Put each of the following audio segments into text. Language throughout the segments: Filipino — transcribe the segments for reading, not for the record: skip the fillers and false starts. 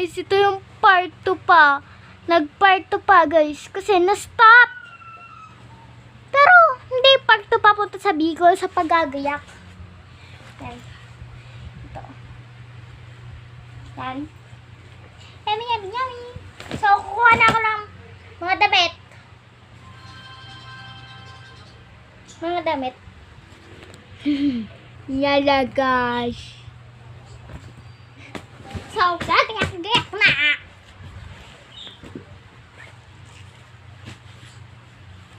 guys, ito yung part 2 pa. Nag-part 2 pa guys, kasi na-stop. Pero, hindi part 2 pa punta sa Bicol sa paggagayak. Yan. Ito. Yan. Yummy, yummy, yummy. So, kukuha na ako ng mga damit. Mga damit. Yala guys. So, gagayak na.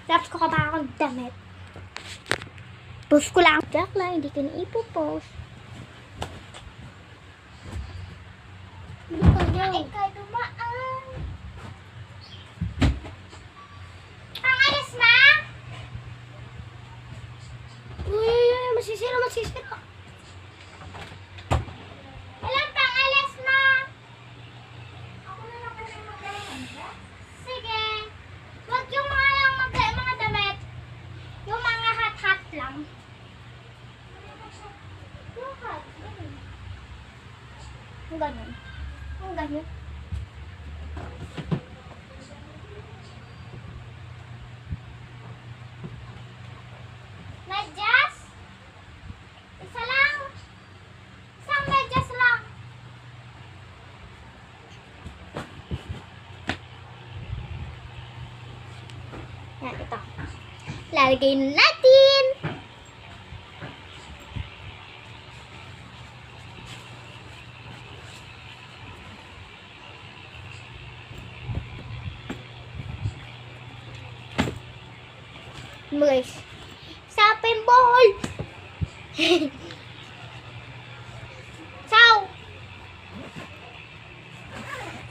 Tapos ko pa akong damit. Post ko lang. Jack lang, hindi ko na ipopost. Ikaw dumaan. Pangalas ma? Uy, masisira. Walang pangalas ma. Ako na lang kasi mag-alas. Sige. Wag yung mga damit. Yung mga hat-hat lang. Yung hat. Ang ganun. Ang ganun. Medyas? Isa lang. Isang medyas lang. Yan, ito. Lalagay natin. Guys, sapin ball. So,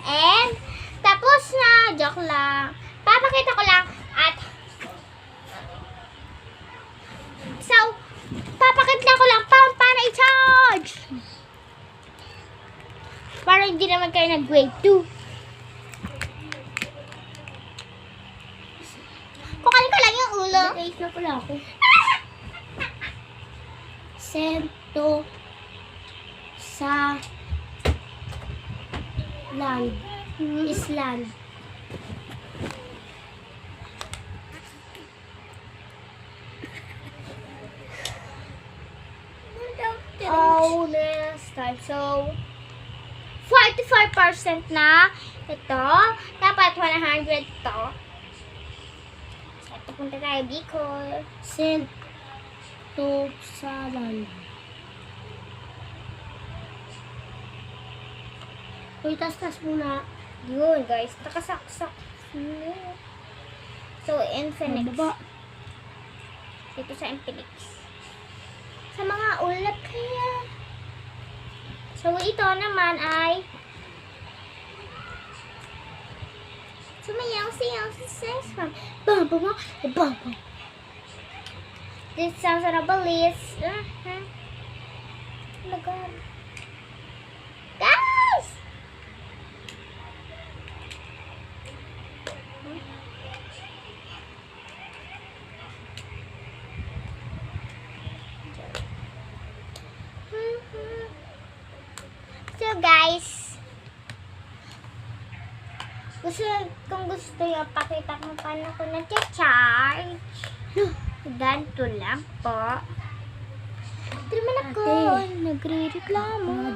and tapos na, joke lang. Papakita ko lang at so, papakita ko lang para i-charge. Para hindi naman kayo nag-grade 2. Kukain ko lang yung ulo. Nag-8 na pala ako. Sento sa land. Island. Oh, next time. So, 45% na ito. Dapat 100 to. So, punta tayo Bicol. Sento sa land. Uy, tas muna. Yun, guys. Nakasaksak. So, Infinix. Baba. Ito sa Infinix. Sa mga ulap kaya. So, ito naman ay sumayaw-sayaw sa session. Baba. This sounds on a ballis. Oh my God. Guys! So guys, kung gusto nyo, pakita ko paano ko nag-charge. Ganito lang po. Ito naman ako, nagre-reklamo.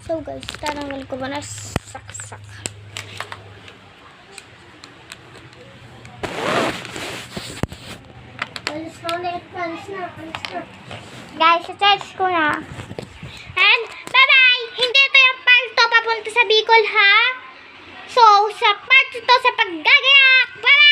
So guys, tanongin ko ba na saksak. Palis na. Guys, charge ko na. And, bye-bye! Hindi ito yung part 2 papunta sa Bicol, ha? So, sa part 2 sa paggagayak. Bye-bye!